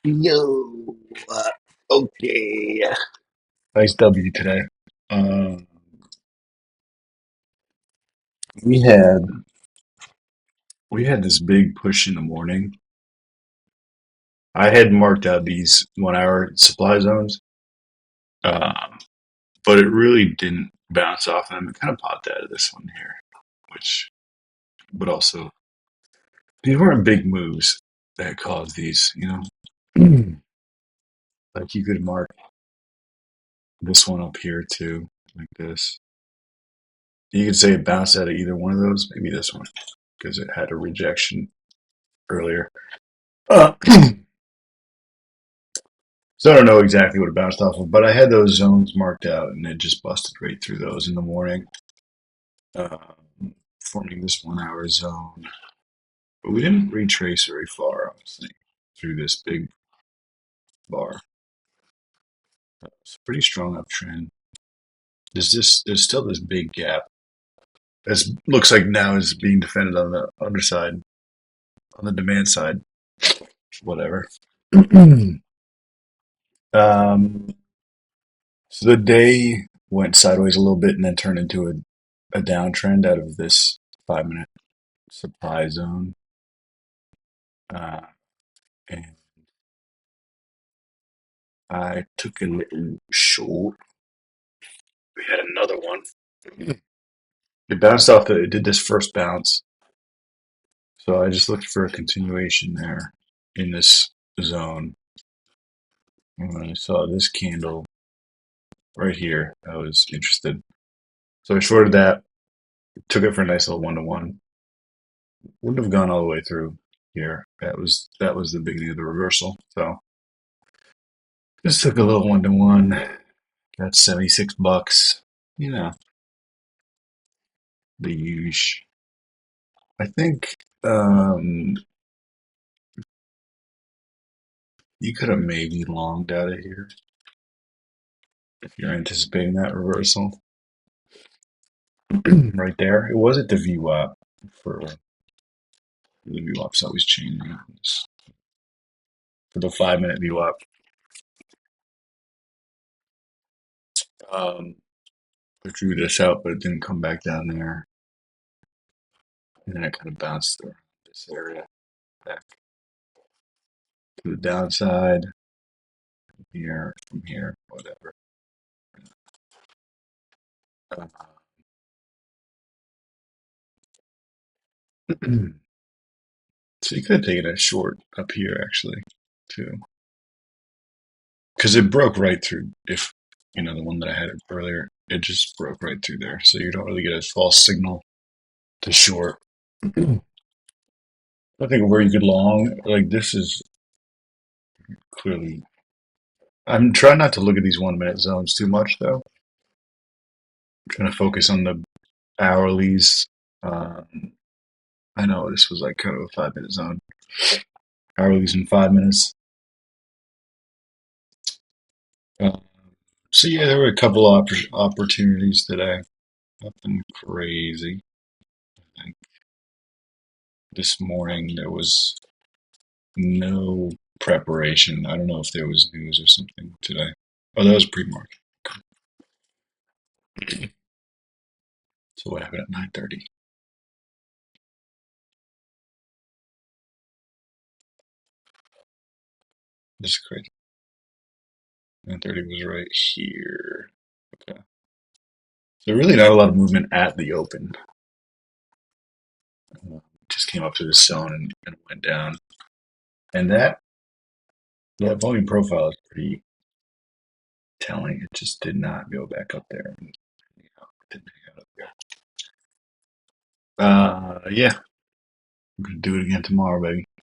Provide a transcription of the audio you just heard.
Yo, okay. Nice W today. Um, we had we had this big push in the morning. I had marked out these 1 hour supply zones, um, but it really didn't bounce off them. It kind of popped out of this one here, which but also these weren't big moves that caused these. Like you could mark this one up here too, like this. You could say it bounced out of either one of those, maybe this one, because it had a rejection earlier. Uh, so I don't know exactly what it bounced off of, but I had those zones marked out, and it just busted right through those in the morning, forming this 1 hour zone. But we didn't retrace very far, honestly, through this big bar. It's a pretty strong uptrend. There's still this big gap. This looks like now is being defended on the underside, on the demand side. Whatever. um, so the day went sideways a little bit and then turned into a downtrend out of this 5 minute supply zone. Uh, and I took a little short. We had another one. It bounced off it did this first bounce. So I just looked for a continuation there in this zone. And when I saw this candle right here, I was interested. So I shorted that, took it for a nice little 1 to 1. Wouldn't have gone all the way through here. That was the beginning of the reversal. So just took a little 1 to 1. Got $76. You know, the huge. I think you could have maybe longed out of here if you're anticipating that reversal right there. It was at the VWAP for the VWAP's always changing for the 5 minute VWAP. I drew this out, but it didn't come back down there, and then it kind of bounced around this area back to the downside from here, whatever. Uh, so you could have taken a short up here actually too, because it broke right through. If the one that I had earlier, it just broke right through there, so you don't really get a false signal to short. I think where you could long, like this is clearly. I'm trying not to look at these 1 minute zones too much though. I'm trying to focus on the hourlies. Um, I know this was like kind of a 5 minute zone. Hourlies in 5 minutes. Uh, so yeah, there were a couple opportunities today. Nothing crazy. I think this morning there was no preparation. I don't know if there was news or something today. Oh, that was pre-market. So what happened at 9:30? This is crazy. 9:30 was right here. Okay. So really not a lot of movement at the open. Just came up to this zone and went down. And that volume profile is pretty telling. It just did not go back up there. And, it didn't hang out up there. Yeah, I'm gonna do it again tomorrow, baby.